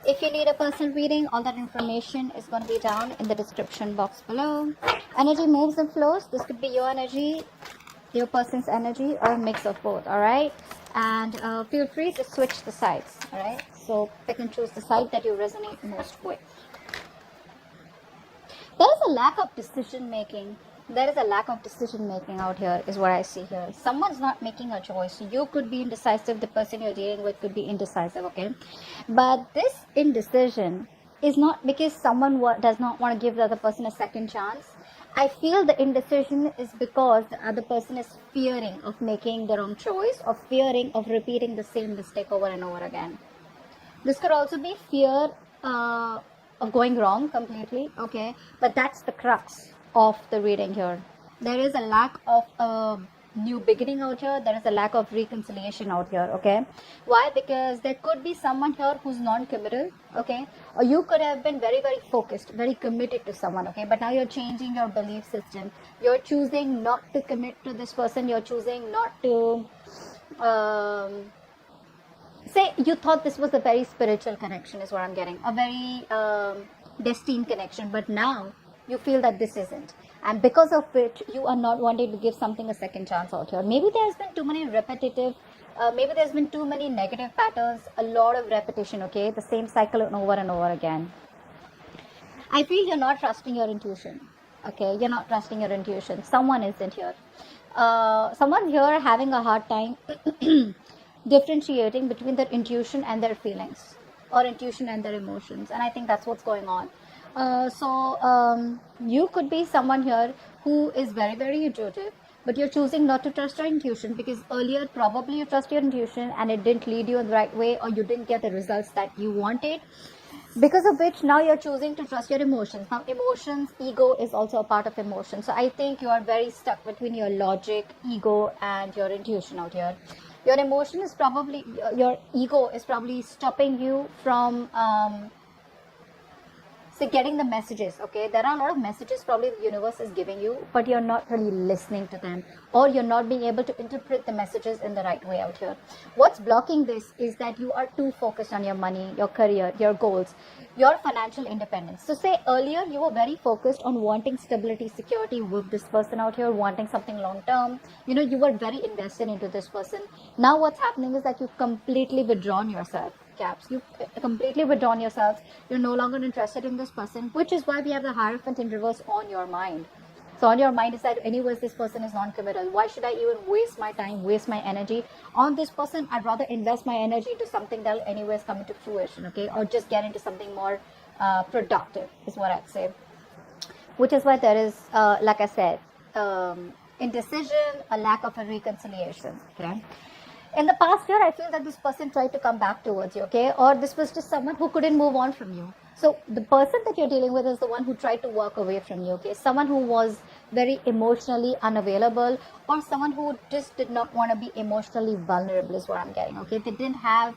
If you need a personal reading, all that information is going to be down in the description box below. Energy moves and flows. This could be your energy, your person's energy, or a mix of both. All right, and feel free to switch the sides. All right, so pick and choose the side that you resonate most with. There is a lack of decision making. There is a lack of decision making out here is what I see here. Someone's not making a choice. You could be indecisive. The person you're dealing with could be indecisive, okay? But this indecision is not because someone does not want to give the other person a second chance. I feel the indecision is because the other person is fearing of making the wrong choice or fearing of repeating the same mistake over and over again. This could also be fear of going wrong completely, okay? But that's the crux of the reading here. There is a lack of a new beginning out here. There is a lack of reconciliation out here, okay? Why? Because there could be someone here who's non-committal, okay? Or you could have been very, very focused, very committed to someone, okay? But now you're changing your belief system. You're choosing not to commit to this person. You're choosing not to say you thought this was a very spiritual connection is what I'm getting, a very destined connection, but now you feel that this isn't, and because of which you are not wanting to give something a second chance out here. Maybe there's been too many repetitive, maybe there's been too many negative patterns, a lot of repetition, okay, the same cycle over and over again. I feel you're not trusting your intuition, okay, you're not trusting your intuition. Someone isn't here. Someone here having a hard time differentiating between their intuition and their feelings, or intuition and their emotions, and I think that's what's going on. You could be someone here who is very, very intuitive, but you're choosing not to trust your intuition because earlier probably you trust your intuition and it didn't lead you in the right way, or you didn't get the results that you wanted, because of which now you're choosing to trust your emotions. Now emotions, ego is also a part of emotion, so I think you are very stuck between your logic, ego, and your intuition out here. Your emotion is probably, your ego is probably stopping you from getting the messages, okay? There are a lot of messages probably the universe is giving you, but you're not really listening to them, or you're not being able to interpret the messages in the right way out here. What's blocking this is that you are too focused on your money, your career, your goals, your financial independence. So say earlier you were very focused on wanting stability, security with this person out here, wanting something long term, you know, you were very invested into this person. Now what's happening is that you've completely withdrawn yourself. You completely withdrawn yourselves. You're no longer interested in this person, which is why we have the Hierophant in reverse on your mind. So on your mind is that anyways this person is non-committal. Why should I even waste my time, waste my energy on this person? I'd rather invest my energy into something that'll anyways come into fruition, okay? Or just get into something more productive is what I'd say. Which is why there is, like I said, indecision, a lack of a reconciliation, okay? In the past year, I feel that this person tried to come back towards you, okay? Or this was just someone who couldn't move on from you. So the person that you're dealing with is the one who tried to walk away from you, okay? Someone who was very emotionally unavailable, or someone who just did not want to be emotionally vulnerable is what I'm getting, okay? They didn't have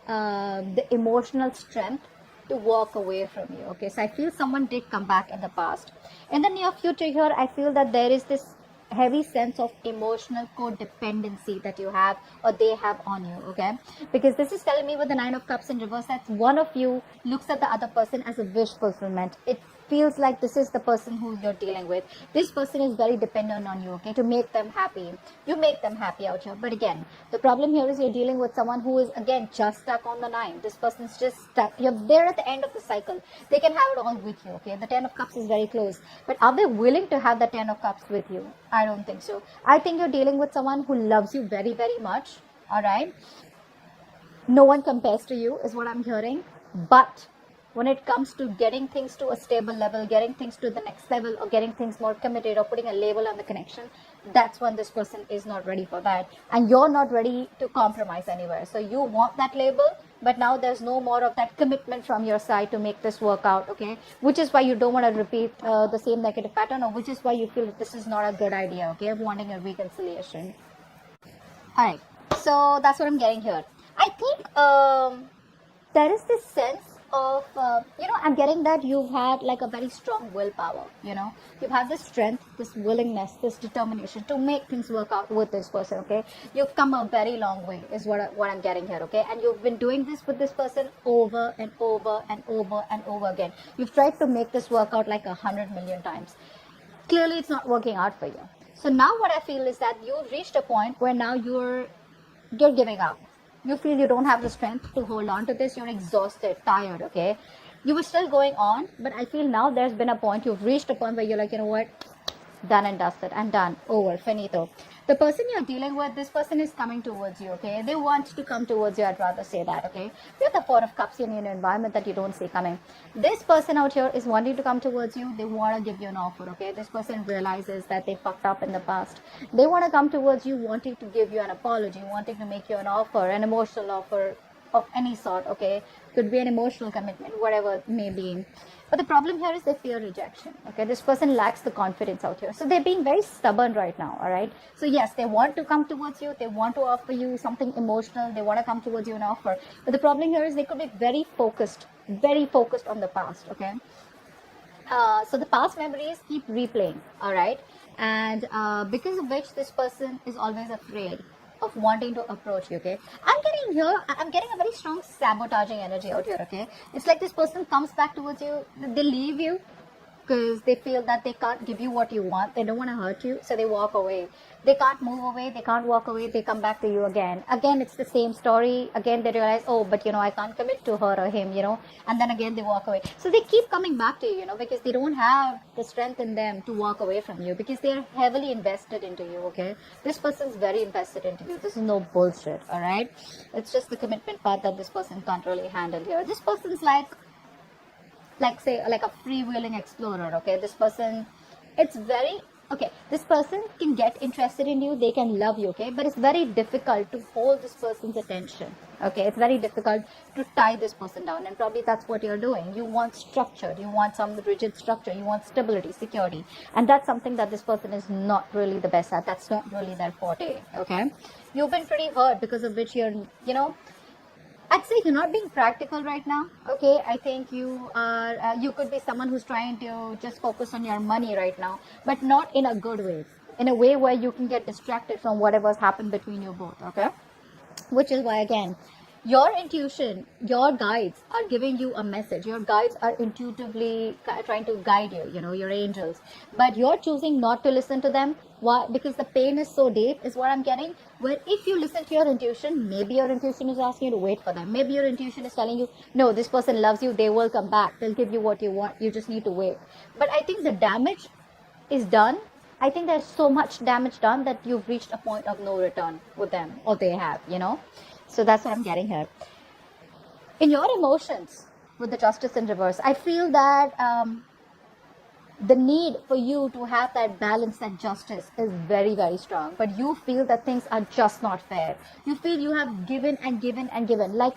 the emotional strength to walk away from you, okay? So I feel someone did come back in the past. In the near future here, I feel that there is this heavy sense of emotional codependency that you have, or they have on you, okay? Because this is telling me with the Nine of Cups in reverse that one of you looks at the other person as a wish fulfillment. It feels like this is the person who you're dealing with. This person is very dependent on you, okay, to make them happy. You make them happy out here. But again, the problem here is you're dealing with someone who is again just stuck on the 9. This person's just stuck. You're there at the end of the cycle. They can have it all with you, okay? The 10 of Cups is very close. But are they willing to have the 10 of Cups with you? I don't think so. I think you're dealing with someone who loves you very, very much, all right? No one compares to you is what I'm hearing. But when it comes to getting things to a stable level, getting things to the next level, or getting things more committed, or putting a label on the connection, that's when this person is not ready for that. And you're not ready to compromise anywhere. So you want that label, but now there's no more of that commitment from your side to make this work out, okay? Which is why you don't want to repeat the same negative pattern, or which is why you feel that this is not a good idea, okay, of wanting a reconciliation. All right, so that's what I'm getting here. I think there is this sense of, I'm getting that you've had like a very strong willpower, you've had this strength, this willingness, this determination to make things work out with this person, okay? You've come a very long way is what I'm getting here, okay? And you've been doing this with this person over and over and over and over again. You've tried to make this work out like 100 million times. Clearly it's not working out for you. So now what I feel is that you've reached a point where now you're giving up. You feel you don't have the strength to hold on to this. You're exhausted, tired, okay? You were still going on, but I feel now there's been a point, you've reached a point where you're like, you know what? Done and dusted and done, over, finito. The person you're dealing with, this person is coming towards you, okay? They want to come towards you, I'd rather say that, okay? You're the Four of Cups in an environment that you don't see coming. This person out here is wanting to come towards you. They want to give you an offer, okay? This person realizes that they fucked up in the past. They want to come towards you, wanting to give you an apology, wanting to make you an offer, an emotional offer of any sort, okay? Could be an emotional commitment, whatever it may be. But the problem here is they fear rejection, okay? This person lacks the confidence out here. So they're being very stubborn right now, all right? So yes, they want to come towards you. They want to offer you something emotional. They want to come towards you and offer. But the problem here is they could be very focused on the past, okay? So the past memories keep replaying, all right? And because of which this person is always afraid of wanting to approach you, okay? I'm getting a very strong sabotaging energy out here, okay? It's like this person comes back towards you, they leave you because they feel that they can't give you what you want. They don't want to hurt you, so they walk away. They can't move away, they can't walk away, they come back to you again. Again, it's the same story. Again, they realize, oh, but I can't commit to her or him, and then again they walk away. So they keep coming back to you, because they don't have the strength in them to walk away from you, because they are heavily invested into you, okay? This person's very invested into you. This is no bullshit, all right? It's just the commitment part that this person can't really handle here. This person's like say, like a freewheeling explorer, okay? This person, it's very, okay, this person can get interested in you, they can love you, okay? But it's very difficult to hold this person's attention, okay? It's very difficult to tie this person down, and probably that's what you're doing. You want structure, you want some rigid structure, you want stability, security, and that's something that this person is not really the best at. That's not really their forte, okay? You've been pretty hurt, because of which you're, I'd say you're not being practical right now, okay? I think you are, you could be someone who's trying to just focus on your money right now, but not in a good way, in a way where you can get distracted from whatever's happened between you both, okay? Which is why, again, your intuition, your guides are giving you a message. Your guides are intuitively trying to guide you, your angels. But you're choosing not to listen to them. Why? Because the pain is so deep, is what I'm getting. Where if you listen to your intuition, maybe your intuition is asking you to wait for them. Maybe your intuition is telling you, no, this person loves you. They will come back. They'll give you what you want. You just need to wait. But I think the damage is done. I think there's so much damage done that you've reached a point of no return with them, or they have, So that's what I'm getting here. In your emotions, with the Justice in reverse, I feel that the need for you to have that balance, that justice is very, very strong. But you feel that things are just not fair. You feel you have given and given and given. Like,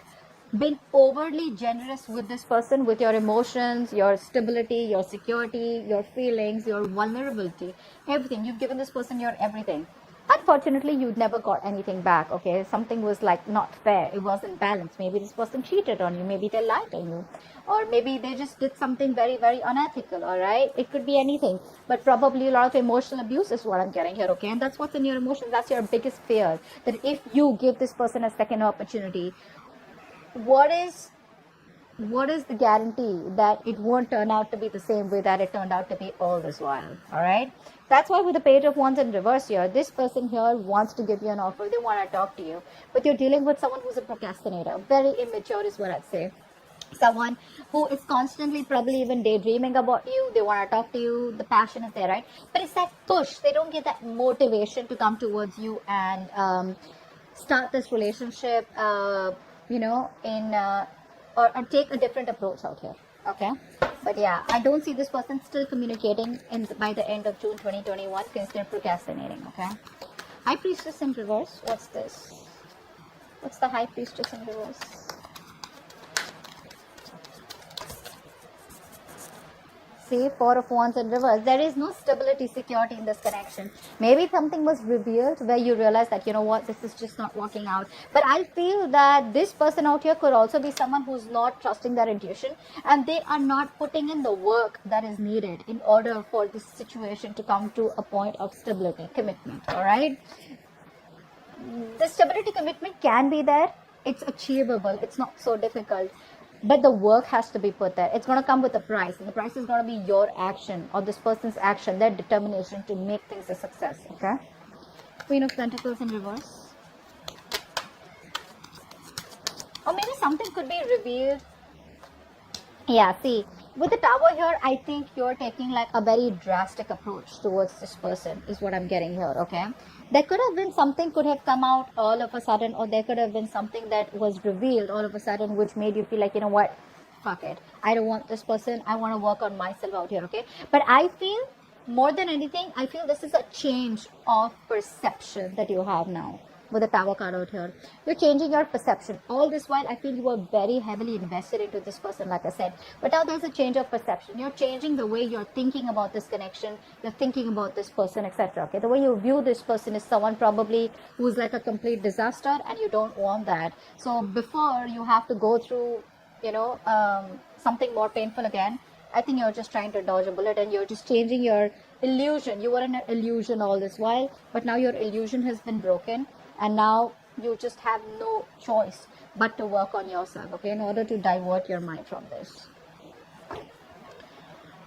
been overly generous with this person, with your emotions, your stability, your security, your feelings, your vulnerability, everything. You've given this person your everything. Unfortunately, you never got anything back, okay? Something was like not fair. It wasn't balanced. Maybe this person cheated on you. Maybe they lied on you. Or maybe they just did something very, very unethical, all right? It could be anything. But probably a lot of emotional abuse is what I'm getting here, okay? And that's what's in your emotions. That's your biggest fear. That if you give this person a second opportunity, what is the guarantee that it won't turn out to be the same way that it turned out to be all this while, all right? That's why with the Page of Wands in reverse here, this person here wants to give you an offer. They want to talk to you. But you're dealing with someone who's a procrastinator. Very immature is what I'd say. Someone who is constantly probably even daydreaming about you. They want to talk to you. The passion is there, right? But it's that push. They don't get that motivation to come towards you and start this relationship, or take a different approach out here, okay? But yeah, I don't see this person still communicating by the end of June 2021 because they're procrastinating, okay? High Priestess in reverse. What's this? What's the High Priestess in reverse? see, Four of Wands in reverse, there is no stability, security in this connection. Maybe something was revealed where you realize that, you know what, this is just not working out. But I feel that this person out here could also be someone who's not trusting their intuition, and they are not putting in the work that is needed in order for this situation to come to a point of stability, commitment. All right. The stability, commitment can be there. It's achievable. It's not so difficult. But the work has to be put there. It's going to come with a price. And the price is going to be your action or this person's action, their determination to make things a success. Okay? Queen of Pentacles in reverse. Or maybe something could be revealed. Yeah, see, with the Tower here, I think you're taking like a very drastic approach towards this person is what I'm getting here, okay? There could have been something could have come out all of a sudden, or there could have been something that was revealed all of a sudden which made you feel like, you know what, fuck it. I don't want this person. I want to work on myself out here, okay? But I feel, more than anything, I feel this is a change of perception that you have now. With the Tower card out here, you're changing your perception. All this while, I feel you were very heavily invested into this person, like I said. But now there's a change of perception. You're changing the way you're thinking about this connection. You're thinking about this person, etc. Okay, the way you view this person is someone probably who's like a complete disaster, and you don't want that. So before you have to go through, you know, something more painful again, I think you're just trying to dodge a bullet, and you're just changing your illusion. You were in an illusion all this while, but now your illusion has been broken. And now you just have no choice but to work on yourself, okay, in order to divert your mind from this.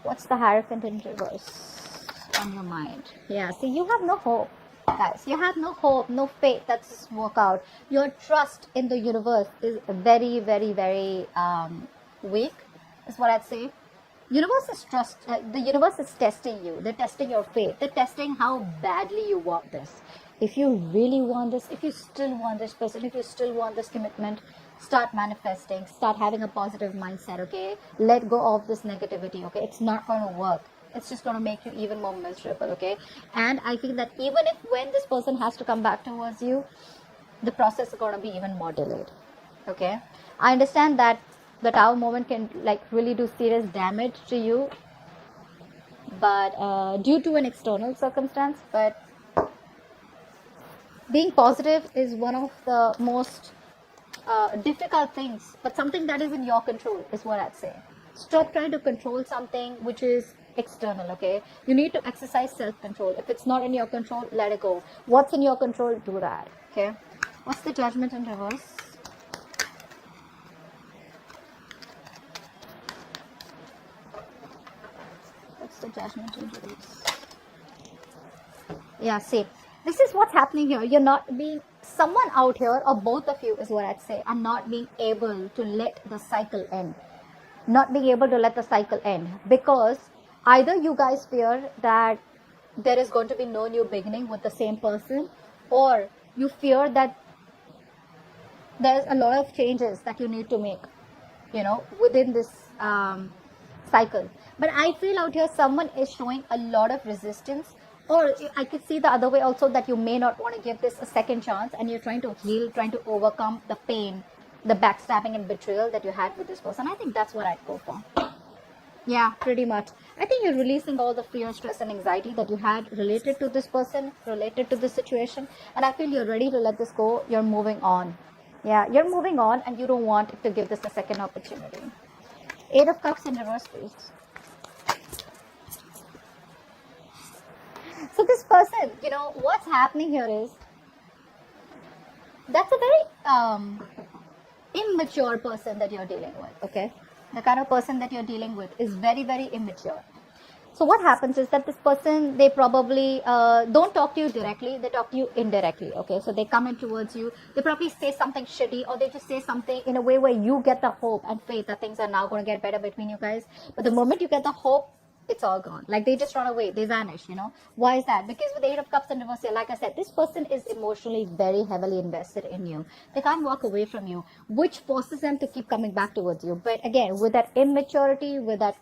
What's the Hierophant in reverse on your mind? Yeah, see, you have no hope, guys. You have no hope, no faith that this will work out. Your trust in the universe is very, very, very weak, is what I'd say. Universe is the universe is testing you. They're testing your faith. They're testing how badly you want this. If you really want this, if you still want this person, if you still want this commitment, start manifesting, start having a positive mindset, okay? Let go of this negativity, okay? It's not going to work. It's just going to make you even more miserable, okay? And I feel that even if when this person has to come back towards you, the process is going to be even more delayed, okay? I understand that the Tower moment can like really do serious damage to you, but due to an external circumstance, but being positive is one of the most difficult things, but something that is in your control is what I'd say. Stop trying to control something which is external, okay? You need to exercise self-control. If it's not in your control, let it go. What's in your control, do that, okay? What's the Judgment in reverse? What's the Judgment in reverse? Yeah, see. This is what's happening here. You're not being, someone out here, or both of you is what I'd say, are not being able to let the cycle end. Not being able to let the cycle end. Because either you guys fear that there is going to be no new beginning with the same person, or you fear that there's a lot of changes that you need to make, you know, within this cycle. But I feel out here someone is showing a lot of resistance. Or I could see the other way also, that you may not want to give this a second chance, and you're trying to heal, trying to overcome the pain, the backstabbing and betrayal that you had with this person. I think that's what I'd go for. Yeah, pretty much. I think you're releasing all the fear, stress and anxiety that you had related to this person, related to this situation. And I feel you're ready to let this go. You're moving on. Yeah, you're moving on, and you don't want to give this a second opportunity. Eight of Cups in reverse, please. So this person, you know, what's happening here is, that's a very immature person that you're dealing with, okay? The kind of person that you're dealing with is very, very immature. So what happens is that this person, they probably don't talk to you directly, they talk to you indirectly, okay? So they come in towards you, they probably say something shitty, or they just say something in a way where you get the hope and faith that things are now going to get better between you guys. But the moment you get the hope, it's all gone. Like, they just run away, they vanish, you know. Why is that? Because with the Eight of Cups in reverse here, like I said, this person is emotionally very heavily invested in you. They can't walk away from you, which forces them to keep coming back towards you. But again, with that immaturity, with that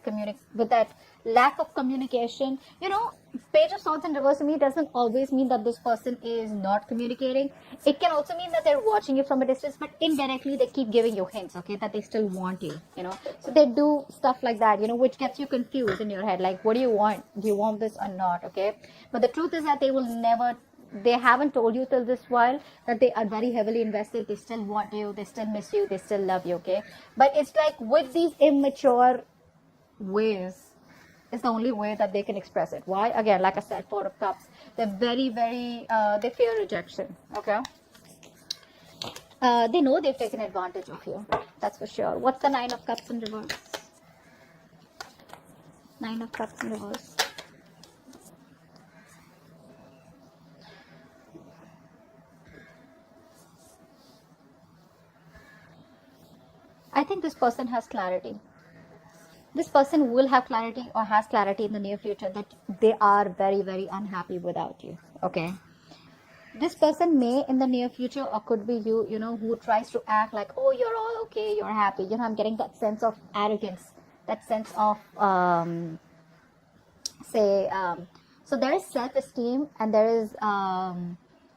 lack of communication. You know, Page of Swords in reverse to me doesn't always mean that this person is not communicating. It can also mean that they're watching you from a distance, but indirectly they keep giving you hints, okay, that they still want you, you know. So they do stuff like that, you know, which gets you confused in your head, like, what do you want? Do you want this or not? Okay. But the truth is that they haven't told you till this while that they are very heavily invested. They still want you, they still miss you, they still love you, okay. But it's like with these immature ways, is the only way that they can express it. Why? Again, like I said, Four of Cups. They're very, they fear rejection. Okay. They know they've taken advantage of you. That's for sure. What's the Nine of Cups in reverse? Nine of Cups in reverse. I think this person has clarity. This person will have clarity or has clarity in the near future that they are very, very unhappy without you. Okay. This person may in the near future, or could be you, you know, who tries to act like, oh, you're all okay, you're happy. You know, I'm getting that sense of arrogance, that sense of, so there is self-esteem and there is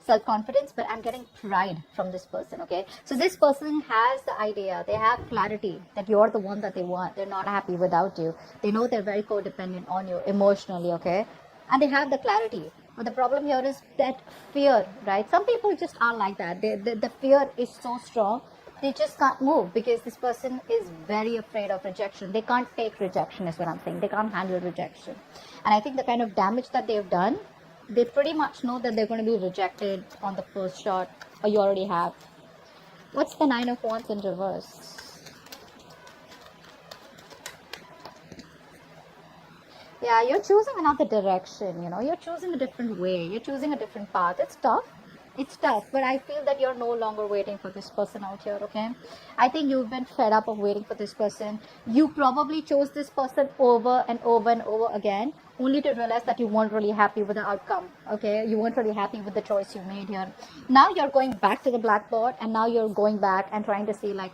self-confidence, but I'm getting pride from this person, okay? So this person has the idea, they have clarity that you're the one that they want. They're not happy without you. They know they're very codependent on you emotionally, okay? And they have the clarity. But the problem here is that fear, right? Some people just are like that. The fear is so strong, they just can't move because this person is very afraid of rejection. They can't take rejection is what I'm saying. They can't handle rejection. And I think the kind of damage that they've done, they pretty much know that they're going to be rejected on the first shot, or you already have. What's the Nine of Wands in reverse? Yeah, you're choosing another direction, you know, you're choosing a different way, you're choosing a different path. It's tough, but I feel that you're no longer waiting for this person out here, okay? I think you've been fed up of waiting for this person. You probably chose this person over and over and over again, only to realize that you weren't really happy with the outcome, okay? You weren't really happy with the choice you made here. Now you're going back to the blackboard, and now you're going back and trying to see like,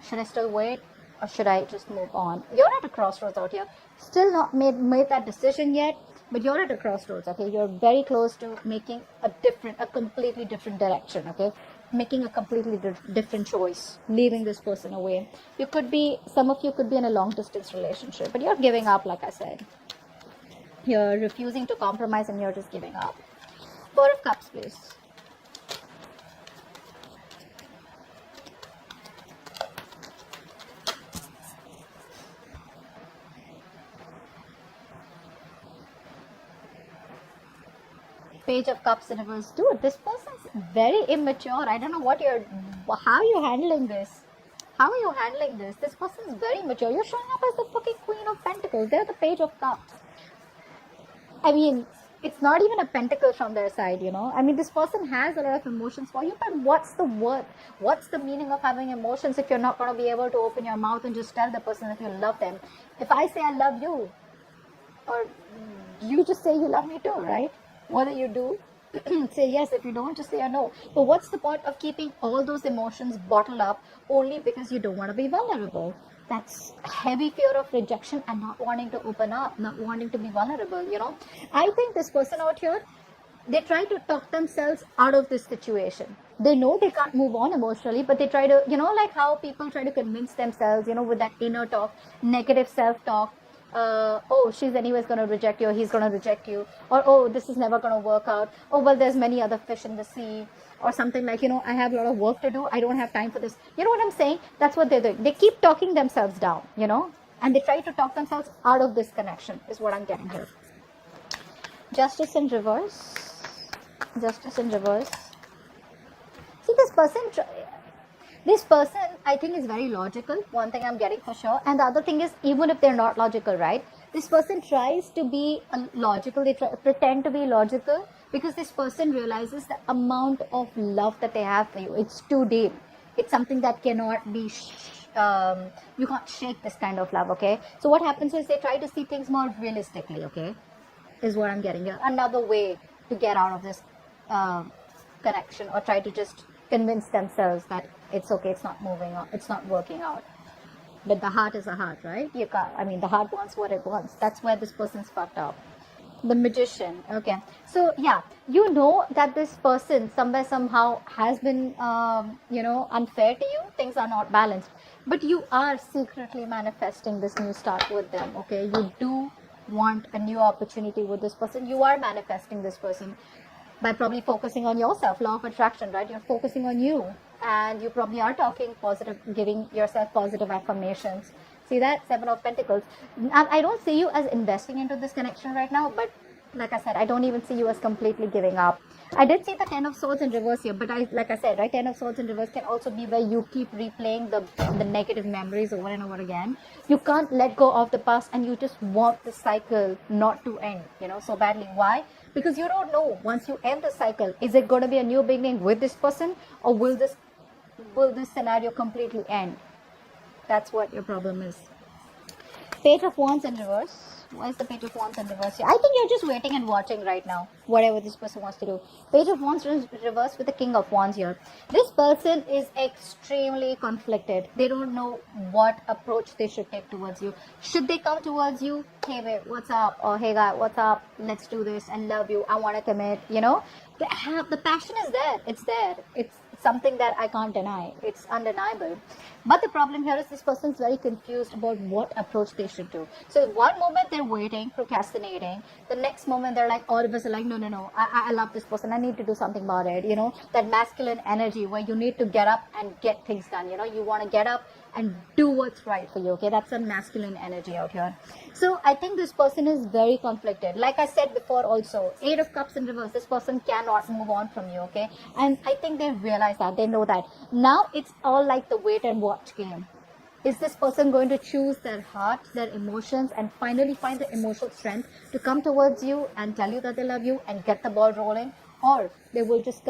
should I still wait? Or should I just move on? You're at a crossroads out here. Still not made that decision yet, but you're at a crossroads, okay? You're very close to making a completely different direction, okay? Making a completely different choice, leaving this person away. Some of you could be in a long distance relationship, but you're giving up, like I said. You're refusing to compromise and you're just giving up. Four of Cups, please. Page of Cups in reverse. Dude, this person's very immature. I don't know how are you handling this? How are you handling this? This person is very mature. You're showing up as the fucking Queen of Pentacles. They're the Page of Cups. I mean, it's not even a pentacle from their side, you know. I mean, this person has a lot of emotions for you, but what's the worth? What's the meaning of having emotions if you're not going to be able to open your mouth and just tell the person that you love them? If I say I love you, or you just say you love me too, right? Whether you do, say yes. If you don't, just say no. But what's the point of keeping all those emotions bottled up only because you don't want to be vulnerable? That's heavy fear of rejection and not wanting to open up, not wanting to be vulnerable, you know. I think this person out here, they try to talk themselves out of this situation. They know they can't move on emotionally, but they try to, you know, like how people try to convince themselves, you know, with that inner talk, negative self-talk. Oh, she's anyways going to reject you, or he's going to reject you, or oh, this is never going to work out, oh, well, there's many other fish in the sea, or something like, you know, I have a lot of work to do, I don't have time for this. You know what I'm saying? That's what they're doing. They keep talking themselves down, you know, and they try to talk themselves out of this connection, is what I'm getting here. Justice in reverse. Justice in reverse. See, this person, I think, is very logical. One thing I'm getting for sure. And the other thing is, even if they're not logical, right? This person tries to be logical. They pretend to be logical because this person realizes the amount of love that they have for you. It's too deep. It's something that cannot be, you can't shake this kind of love, okay? So what happens is they try to see things more realistically, okay? Is what I'm getting here. Another way to get out of this connection, or try to just convince themselves that it's okay, it's not moving on, it's not working out. but the heart is a heart, right? You can't, I mean, the heart wants what it wants. That's where this person's fucked up. The Magician. Okay, so yeah, you know that this person somewhere somehow has been unfair to you. Things are not balanced, but you are secretly manifesting this new start with them. Okay, you do want a new opportunity with this person. You are manifesting this person by probably focusing on yourself. Law of attraction, right? You're focusing on you, and you probably are talking positive, giving yourself positive affirmations. See that? 7 of Pentacles. I don't see you as investing into this connection right now, but like I said, I don't even see you as completely giving up. I did see the 10 of Swords in reverse here, but like I said, right, 10 of Swords in reverse can also be where you keep replaying the negative memories over and over again. You can't let go of the past, and you just want the cycle not to end, so badly. Why? Because you don't know, once you end the cycle, is it going to be a new beginning with this person, or will this scenario completely end? That's what your problem is. Page of Wands in reverse. Why is the Page of Wands in reverse here? I think you're just waiting and watching right now, whatever this person wants to do. Page of Wands in reverse with the King of Wands here. This person is extremely conflicted. They don't know what approach they should take towards you. Should they come towards you? Hey babe, what's up? Or hey guy, what's up? Let's do this. I love you. I want to commit. The passion is there. It's there. It's something that I can't deny. It's undeniable. But the problem here is this person is very confused about what approach they should do. So one moment they're waiting, procrastinating. The next moment they're like, all of us are like, no. I love this person. I need to do something about it. That masculine energy where you need to get up and get things done. You want to get up and do what's right for you. Okay, that's a masculine energy out here. So I think this person is very conflicted. Like I said before also, 8 of Cups in reverse, this person cannot move on from you. Okay, and I think they realize that, they know that. Now it's all like the wait and watch game. Is this person going to choose their heart, their emotions, and finally find the emotional strength to come towards you and tell you that they love you and get the ball rolling? Or they will just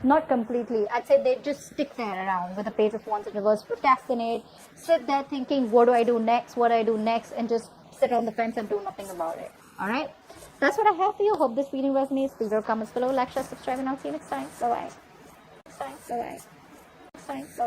not completely, I'd say they just stick there around with the Page of Wands in reverse, procrastinate, sit there thinking, what do I do next, and just sit on the fence and do nothing about it. Alright? That's what I have for you. Hope this reading resonates. Please leave comments below, like, share, subscribe, and I'll see you next time. Bye-bye. Next time. Bye-bye. Next time. Bye-bye.